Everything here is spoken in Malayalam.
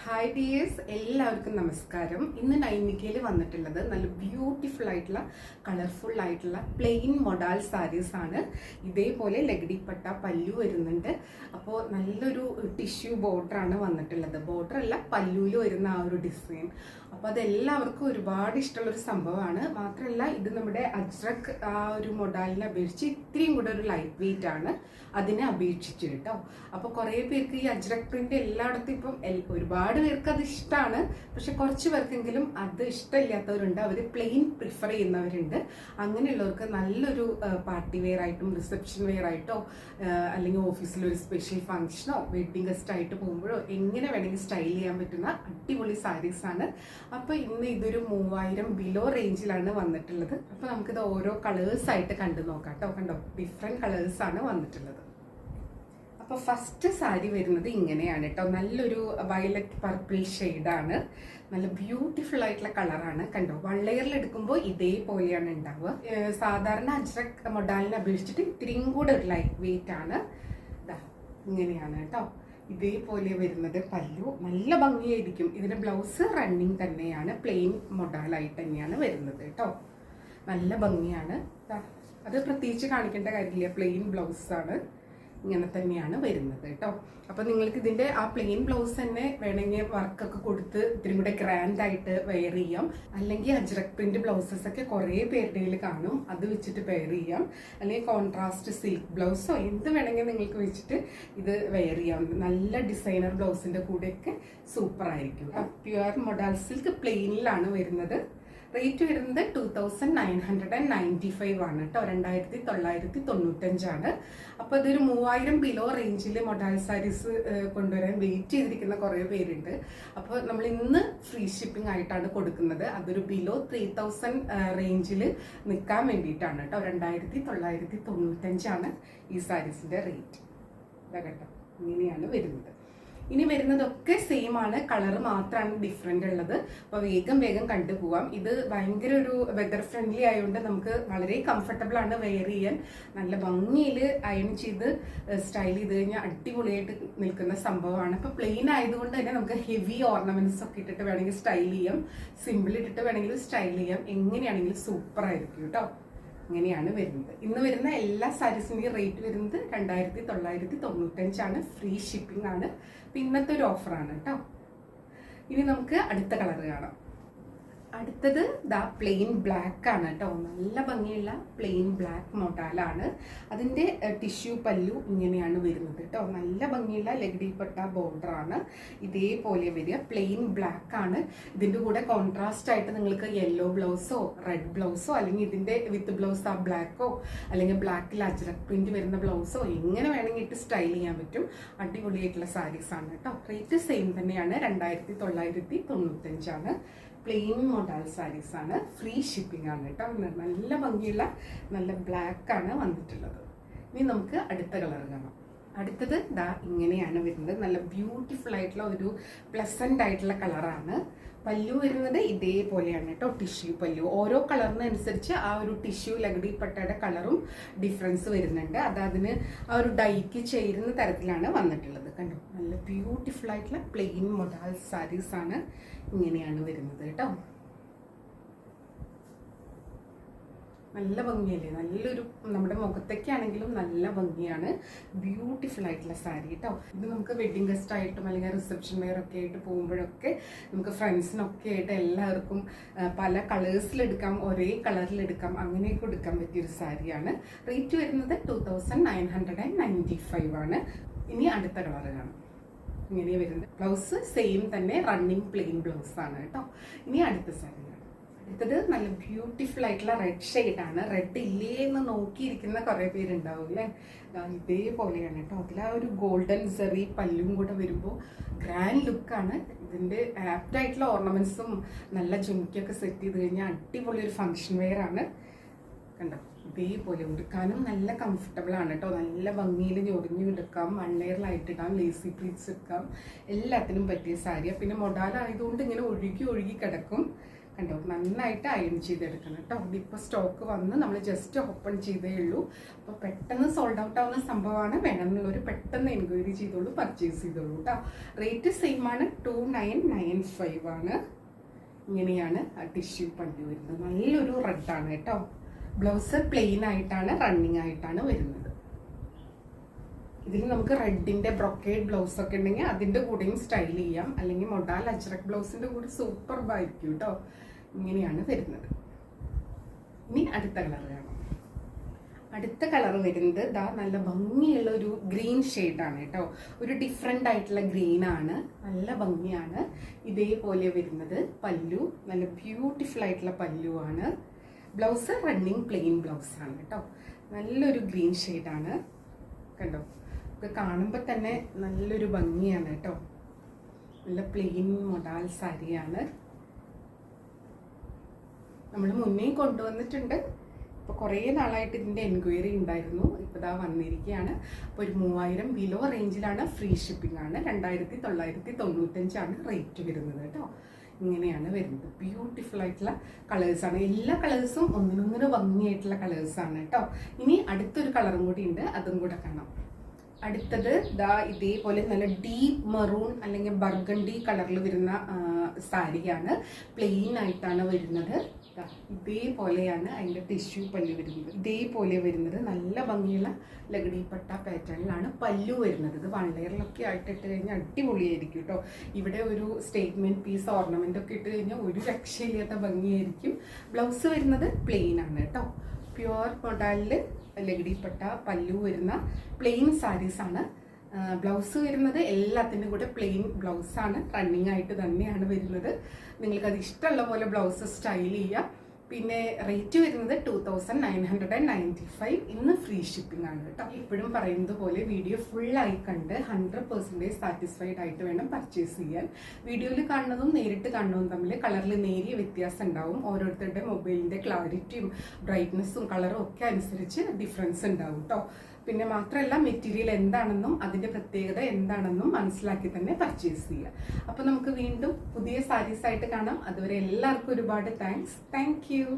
ഹായ് ഡിയേഴ്സ്, എല്ലാവർക്കും നമസ്കാരം. ഇന്ന് നൈനിക്കയിൽ വന്നിട്ടുള്ളത് നല്ല ബ്യൂട്ടിഫുൾ ആയിട്ടുള്ള കളർഫുൾ ആയിട്ടുള്ള പ്ലെയിൻ മൊഡാൽ സാരീസ് ആണ്. ഇതേപോലെ ലഗഡിപ്പട്ട പല്ലു വരുന്നുണ്ട്. അപ്പോൾ നല്ലൊരു ടിഷ്യൂ ബോർഡറാണ് വന്നിട്ടുള്ളത്. ബോർഡർ അല്ല, പല്ലുവിൽ വരുന്ന ആ ഒരു ഡിസൈൻ. അപ്പോൾ അതെല്ലാവർക്കും ഒരുപാട് ഇഷ്ടമുള്ളൊരു സംഭവമാണ്. മാത്രമല്ല ഇത് നമ്മുടെ അജ്രക് ആ ഒരു മൊഡാലിനെ അപേക്ഷിച്ച് ഇത്രയും കൂടെ ഒരു ലൈറ്റ് വെയിറ്റ് ആണ് അതിനെ അപേക്ഷിച്ച് കേട്ടോ. അപ്പോൾ കുറേ പേർക്ക് ഈ അജ്രക് പ്രിന്റ് എല്ലായിടത്തും ഇപ്പം ഒരുപാട് പേർക്ക് അത് ഇഷ്ടമാണ്. പക്ഷെ കുറച്ച് പേർക്കെങ്കിലും അത് ഇഷ്ടമില്ലാത്തവരുണ്ട്. അവർ പ്ലെയിൻ പ്രിഫർ ചെയ്യുന്നവരുണ്ട്. അങ്ങനെയുള്ളവർക്ക് നല്ലൊരു പാർട്ടി വെയർ ആയിട്ടും റിസപ്ഷൻ വെയർ ആയിട്ടോ അല്ലെങ്കിൽ ഓഫീസിലൊരു സ്പെഷ്യൽ ഫംഗ്ഷനോ വെഡിങ് ഗസ്റ്റ് ആയിട്ട് പോകുമ്പോഴോ എങ്ങനെ വേണമെങ്കിൽ സ്റ്റൈൽ ചെയ്യാൻ പറ്റുന്ന അടിപൊളി സാരീസ് ആണ്. അപ്പോൾ ഇന്ന് ഇതൊരു 3000 ബിലോ റേഞ്ചിലാണ് വന്നിട്ടുള്ളത്. അപ്പോൾ നമുക്കിത് ഓരോ കളേഴ്സ് ആയിട്ട് കണ്ടു നോക്കാം കേട്ടോ. കണ്ടോ, ഡിഫറെൻറ്റ് കളേഴ്സ് ആണ് വന്നിട്ടുള്ളത്. അപ്പോൾ ഫസ്റ്റ് സാരി വരുന്നത് ഇങ്ങനെയാണ് കേട്ടോ. നല്ലൊരു വയലറ്റ് പർപ്പിൾ ഷെയ്ഡാണ്. നല്ല ബ്യൂട്ടിഫുൾ ആയിട്ടുള്ള കളറാണ്. കണ്ടോ, 1 ലെയറിൽ എടുക്കുമ്പോൾ ഇതേപോലെയാണ് ഉണ്ടാവുക. സാധാരണ അജ്രക് മൊഡാലിനെ അപേക്ഷിച്ചിട്ട് ഇത്തിരിയും കൂടെ ഒരു ലൈറ്റ് വെയിറ്റ് ആണ്. ഇങ്ങനെയാണ് കേട്ടോ. ഇതേപോലെ വരുന്നത് പല്ലു. നല്ല ഭംഗിയായിരിക്കും. ഇതിന്റെ ബ്ലൗസ് റണ്ണിങ് തന്നെയാണ്, പ്ലെയിൻ മൊഡാലായിട്ട് തന്നെയാണ് വരുന്നത് കേട്ടോ. നല്ല ഭംഗിയാണ്. അത് പ്രത്യേകിച്ച് കാണിക്കേണ്ട കാര്യമില്ല, പ്ലെയിൻ ബ്ലൗസാണ്. ഇങ്ങനെ തന്നെയാണ് വരുന്നത് കേട്ടോ. അപ്പോൾ നിങ്ങൾക്ക് ഇതിന്റെ ആ പ്ലെയിൻ ബ്ലൗസ് തന്നെ വേണമെങ്കിൽ വർക്കൊക്കെ കൊടുത്ത് ഇത്തിരി കൂടെ ഗ്രാൻഡ് ആയിട്ട് വെയർ ചെയ്യാം. അല്ലെങ്കിൽ അജ്രക് പ്രിന്റ് ബ്ലൗസസ് ഒക്കെ കുറേ പേരുടെ കാണും, അത് വെച്ചിട്ട് വെയർ ചെയ്യാം. അല്ലെങ്കിൽ കോൺട്രാസ്റ്റ് സിൽക്ക് ബ്ലൗസോ എന്ത് വേണമെങ്കിൽ നിങ്ങൾക്ക് വെച്ചിട്ട് ഇത് വെയർ ചെയ്യാം. നല്ല ഡിസൈനർ ബ്ലൗസിന്റെ കൂടെയൊക്കെ സൂപ്പർ ആയിരിക്കും. പ്യുവർ മൊഡാൽ സിൽക്ക് പ്ലെയിനിലാണ് വരുന്നത്. റേറ്റ് വരുന്നത് 2995 ആണ് കേട്ടോ. 2995 ആണ്. അപ്പോൾ ഇതൊരു 3000 ബിലോ റേഞ്ചിൽ മൊഡാൽ സാരീസ് കൊണ്ടുവരാൻ വെയിറ്റ് ചെയ്തിരിക്കുന്ന കുറേ പേരുണ്ട്. അപ്പോൾ നമ്മൾ ഇന്ന് ഫ്രീ ഷിപ്പിംഗ് ആയിട്ടാണ് കൊടുക്കുന്നത്. അതൊരു ബിലോ 3000 റേഞ്ചിൽ നിൽക്കാൻ വേണ്ടിയിട്ടാണ് കേട്ടോ. 2995 ആണ് ഈ സാരീസിന്റെ റേറ്റ്. ഇതാ കേട്ടോ, ഇങ്ങനെയാണ് വരുന്നത്. ഇനി വരുന്നതൊക്കെ സെയിം ആണ്, കളർ മാത്രമാണ് ഡിഫറെൻ്റ് ഉള്ളത്. അപ്പോൾ വേഗം കണ്ടുപോവാം. ഇത് ഭയങ്കര ഒരു വെതർ ഫ്രണ്ട്ലി ആയതുകൊണ്ട് നമുക്ക് വളരെ കംഫർട്ടബിൾ ആണ് വെയർ ചെയ്യാൻ. നല്ല ഭംഗിയിൽ അയൺ ചെയ്ത് സ്റ്റൈൽ ചെയ്ത് കഴിഞ്ഞാൽ അടിപൊളിയായിട്ട് നിൽക്കുന്ന സംഭവമാണ്. അപ്പോൾ പ്ലെയിൻ ആയതുകൊണ്ട് തന്നെ നമുക്ക് ഹെവി ഓർണമെന്റ്സ് ഒക്കെ ഇട്ടിട്ട് വേണമെങ്കിൽ സ്റ്റൈൽ ചെയ്യാം, സിമ്പിൾ ഇട്ടിട്ട് വേണമെങ്കിൽ സ്റ്റൈൽ ചെയ്യാം. എങ്ങനെയാണെങ്കിലും സൂപ്പർ ആയിരിക്കും കേട്ടോ. ഇങ്ങനെയാണ് വരുന്നത്. ഇന്ന് വരുന്ന എല്ലാ സാരീസിൻ്റെയും റേറ്റ് വരുന്നത് 2995 ആണ്. ഫ്രീ ഷിപ്പിംഗ് ആണ്. ഇന്നത്തെ ഒരു ഓഫറാണ് കേട്ടോ. ഇനി നമുക്ക് അടുത്ത കളർ കാണാം. അടുത്തത് പ്ലെയിൻ ബ്ലാക്ക് ആണ് കേട്ടോ. നല്ല ഭംഗിയുള്ള പ്ലെയിൻ ബ്ലാക്ക് മൊഡാലാണ്. അതിൻ്റെ ടിഷ്യൂ പല്ലു ഇങ്ങനെയാണ് വരുന്നത് കേട്ടോ. നല്ല ഭംഗിയുള്ള ലഗഡിപ്പട്ട ബോർഡറാണ് ഇതേപോലെ വരിക. പ്ലെയിൻ ബ്ലാക്ക് ആണ്. ഇതിൻ്റെ കൂടെ കോൺട്രാസ്റ്റ് ആയിട്ട് നിങ്ങൾക്ക് യെല്ലോ ബ്ലൗസോ റെഡ് ബ്ലൗസോ അല്ലെങ്കിൽ ഇതിൻ്റെ വിത്ത് ബ്ലൗസ് ആ ബ്ലാക്കോ അല്ലെങ്കിൽ ബ്ലാക്കിൽ അജ്രക് പ്രിന്റ് വരുന്ന ബ്ലൗസോ എങ്ങനെ വേണമെങ്കിൽ ഇട്ട് സ്റ്റൈൽ ചെയ്യാൻ പറ്റും. അടിപൊളിയായിട്ടുള്ള സാരീസ് ആണ് കേട്ടോ. റേറ്റ് സെയിം തന്നെയാണ്, 2995 ആണ്. പ്ലെയിൻ മൊഡാൽ സാരീസ് ആണ്. ഫ്രീ ഷിപ്പിംഗ് ആണ് കേട്ടോ. നല്ല ഭംഗിയുള്ള നല്ല ബ്ലാക്ക് ആണ് വന്നിട്ടുള്ളത്. ഇനി നമുക്ക് അടുത്ത കളർ കാണാം. അടുത്തത് ഇങ്ങനെയാണ് വരുന്നത്. നല്ല ബ്യൂട്ടിഫുൾ ആയിട്ടുള്ള ഒരു പ്ലസന്റ് ആയിട്ടുള്ള കളറാണ്. പല്ലു വരുന്നത് ഇതേപോലെയാണ് കേട്ടോ. ടിഷ്യൂ പല്ലു. ഓരോ കളറിനനുസരിച്ച് ആ ഒരു ടിഷ്യൂ ലഗഡിപ്പട്ടയുടെ കളറും ഡിഫറൻസ് വരുന്നുണ്ട്. അത് അതിന് ആ ഒരു ഡൈക്ക് ചേരുന്ന തരത്തിലാണ് വന്നിട്ടുള്ളത്. കണ്ടോ, നല്ല ബ്യൂട്ടിഫുൾ ആയിട്ടുള്ള പ്ലെയിൻ മൊഡാൽ സാരീസ് ആണ്. ഇങ്ങനെയാണ് വരുന്നത് കേട്ടോ. നല്ല ഭംഗിയല്ലേ, നല്ലൊരു നമ്മുടെ മുഖത്തൊക്കെയാണെങ്കിലും നല്ല ഭംഗിയാണ്. ബ്യൂട്ടിഫുൾ ആയിട്ടുള്ള സാരി കേട്ടോ. ഇത് നമുക്ക് വെഡിങ് ഗസ്റ്റ് ആയിട്ടും അല്ലെങ്കിൽ റിസപ്ഷൻ വെയർ ഒക്കെ ആയിട്ട് പോകുമ്പോഴൊക്കെ നമുക്ക് ഫ്രണ്ട്സിനൊക്കെ ആയിട്ട് എല്ലാവർക്കും പല കളേഴ്സിലെടുക്കാം, ഒരേ കളറിലെടുക്കാം, അങ്ങനെയൊക്കെ എടുക്കാൻ പറ്റിയൊരു സാരിയാണ്. റേറ്റ് വരുന്നത് 2995 ആണ്. ഇനി അടുത്ത കളർ കാണാം. ഇങ്ങനെ വരുന്നത് ബ്ലൗസ് സെയിം തന്നെ, റണ്ണിങ് പ്ലെയിൻ ബ്ലൗസ് ആണ് കേട്ടോ. ഇനി അടുത്ത സാരി. അടുത്തത് നല്ല ബ്യൂട്ടിഫുൾ ആയിട്ടുള്ള റെഡ് ഷെയ്ഡാണ്. റെഡ് ഇല്ലേ എന്ന് നോക്കിയിരിക്കുന്ന കുറേ പേരുണ്ടാവും അല്ലേ. ഇതേപോലെയാണ് കേട്ടോ. അതിൽ ആ ഒരു ഗോൾഡൻ സെറി പല്ലും കൂടെ വരുമ്പോൾ ഗ്രാൻഡ് ലുക്കാണ്. ഇതിൻ്റെ ആപ്റ്റായിട്ടുള്ള ഓർണമെന്റ്സും നല്ല ജുമിക്കൊക്കെ സെറ്റ് ചെയ്ത് കഴിഞ്ഞാൽ അടിപൊളി ഒരു ഫംഗ്ഷൻ വെയർ ആണ്. കണ്ടോ, ഇതേപോലെ ഉടുക്കാനും നല്ല കംഫർട്ടബിൾ ആണ് കേട്ടോ. നല്ല ഭംഗിയിൽ ഞൊറിഞ്ഞു എടുക്കാം, 1 ലെയറിലായിട്ട് ഇടാം, ലേസി പ്ലീറ്റ്സ് എടുക്കാം, എല്ലാത്തിനും പറ്റിയ സാരിയാണ്. പിന്നെ മൊഡാലായതുകൊണ്ട് ഇങ്ങനെ ഒഴുകി കിടക്കും. കണ്ടോ, നന്നായിട്ട് അയൺ ചെയ്തെടുക്കണം കേട്ടോ. ഇതിപ്പോൾ സ്റ്റോക്ക് വന്ന് നമ്മൾ ജസ്റ്റ് ഓപ്പൺ ചെയ്തേ ഉള്ളൂ. അപ്പോൾ പെട്ടെന്ന് സോൾഡ് ഔട്ട് ആവുന്ന സംഭവമാണ്. വേണമെന്നുള്ളവർ പെട്ടെന്ന് എൻക്വയറി ചെയ്തോളൂ, പർച്ചേസ് ചെയ്തോളൂ കേട്ടോ. റേറ്റ് സെയിം ആണ്, 2995 ആണ്. ഇങ്ങനെയാണ് ആ ടിഷ്യൂ പല്ലു വരുന്നത്. നല്ലൊരു റെഡാണ് കേട്ടോ. ബ്ലൗസ് പ്ലെയിൻ ആയിട്ടാണ്, റണ്ണിങ് ആയിട്ടാണ് വരുന്നത്. ഇതിൽ നമുക്ക് റെഡിന്റെ ബ്രൊക്കേഡ് ബ്ലൗസ് ഒക്കെ ഉണ്ടെങ്കിൽ അതിന്റെ കൂടെയും സ്റ്റൈൽ ചെയ്യാം, അല്ലെങ്കിൽ മൊഡാൽ അജ്രക് ബ്ലൗസിന്റെ കൂടെ സൂപ്പർ ആയിരിക്കും കേട്ടോ. ഇങ്ങനെയാണ് വരുന്നത്. ഇനി അടുത്ത കളർ കാണാം. അടുത്ത കളർ വരുന്നത് ദാ നല്ല ഭംഗിയുള്ള ഒരു ഗ്രീൻ ഷെയ്ഡാണ് കേട്ടോ. ഒരു ഡിഫറെൻ്റ് ആയിട്ടുള്ള ഗ്രീൻ ആണ്, നല്ല ഭംഗിയാണ്. ഇതേപോലെ വരുന്നത് പല്ലു, നല്ല ബ്യൂട്ടിഫുൾ ആയിട്ടുള്ള പല്ലു ആണ്. ബ്ലൗസ് റണ്ണിങ് പ്ലെയിൻ ബ്ലൗസ് ആണ് കേട്ടോ. നല്ലൊരു ഗ്രീൻ ഷെയ്ഡാണ് കണ്ടോ. ഇത് കാണുമ്പോൾ തന്നെ നല്ലൊരു ഭംഗിയാണ് കേട്ടോ. നല്ല പ്ലെയിൻ മൊഡാൽ സാരിയാണ്. നമ്മൾ മുന്നേ കൊണ്ടുവന്നിട്ടുണ്ട്. ഇപ്പോൾ കുറേ നാളായിട്ട് ഇതിൻ്റെ എൻക്വയറി ഉണ്ടായിരുന്നു. ഇപ്പോൾ ഇതാ വന്നിരിക്കുകയാണ്. അപ്പോൾ ഒരു 3000 ബിലോ റേഞ്ചിലാണ്, ഫ്രീ ഷിപ്പിംഗ് ആണ്. 2995 റേറ്റ് വരുന്നത് കേട്ടോ. ഇങ്ങനെയാണ് വരുന്നത്. ബ്യൂട്ടിഫുൾ ആയിട്ടുള്ള കളേഴ്സാണ്. എല്ലാ കളേഴ്സും ഒന്നിനൊന്നിന് ഭംഗിയായിട്ടുള്ള കളേഴ്സാണ് കേട്ടോ. ഇനി അടുത്തൊരു കളറും കൂടി ഉണ്ട്, അതും കൂടെ കാണാം. അടുത്തത് ദാ ഇതേപോലെ നല്ല ഡീപ്പ് മെറൂൺ അല്ലെങ്കിൽ ബർഗണ്ടി കളറിൽ വരുന്ന സാരിയാണ്. പ്ലെയിൻ ആയിട്ടാണ് വരുന്നത്. ഇതേപോലെയാണ് അതിൻ്റെ ടിഷ്യൂ പല്ലു വരുന്നത്. ഇതേപോലെ വരുന്നത് നല്ല ഭംഗിയുള്ള ലഗടിപ്പട്ട പാറ്റേണിലാണ് പല്ലു വരുന്നത്. ഇത് 1 ലെയറിലൊക്കെ ആയിട്ട് ഇട്ട് കഴിഞ്ഞാൽ അടിപൊളിയായിരിക്കും കേട്ടോ. ഇവിടെ ഒരു സ്റ്റേറ്റ്മെൻറ്റ് പീസ് ഓർണമെൻ്റ് ഒക്കെ ഇട്ട് കഴിഞ്ഞാൽ ഒരു രക്ഷയില്ലാത്ത ഭംഗിയായിരിക്കും. ബ്ലൗസ് വരുന്നത് പ്ലെയിൻ ആണ് കേട്ടോ. പ്യുവർ മൊഡാലിൽ ലഗടിപ്പട്ട പല്ലു വരുന്ന പ്ലെയിൻ സാരീസാണ്. ബ്ലൗസ് വരുന്നത് എല്ലാത്തിൻ്റെ കൂടെ പ്ലെയിൻ ബ്ലൗസാണ്, റണ്ണിങ് ആയിട്ട് തന്നെയാണ് വരുന്നത്. നിങ്ങൾക്കത് ഇഷ്ടമുള്ള പോലെ ബ്ലൗസ് സ്റ്റൈൽ ചെയ്യാം. പിന്നെ റേറ്റ് വരുന്നത് 2995. ഇന്ന് ഫ്രീ ഷിപ്പിംഗ് ആണ് കേട്ടോ. ഇപ്പോഴും പറയുന്നത് പോലെ വീഡിയോ ഫുള്ളായി കണ്ട് 100% സാറ്റിസ്ഫൈഡ് ആയിട്ട് വേണം പർച്ചേസ് ചെയ്യാൻ. വീഡിയോയിൽ കാണുന്നതും നേരിട്ട് കാണുന്നതും തമ്മിൽ കളറിൽ നേരിയ വ്യത്യാസം ഉണ്ടാവും. ഓരോരുത്തരുടെ മൊബൈലിൻ്റെ ക്ലാരിറ്റിയും ബ്രൈറ്റ്നസ്സും കളറും ഒക്കെ അനുസരിച്ച് ഡിഫറൻസ് ഉണ്ടാവും കേട്ടോ. പിന്നെ മാത്രമല്ല മെറ്റീരിയൽ എന്താണെന്നും അതിൻ്റെ പ്രത്യേകത എന്താണെന്നും മനസ്സിലാക്കി തന്നെ പർച്ചേസ് ചെയ്യുക. അപ്പോൾ നമുക്ക് വീണ്ടും പുതിയ സാരീസ് ആയിട്ട് കാണാം. അതുവരെ എല്ലാവർക്കും ഒരുപാട് താങ്ക്സ്. Thank you.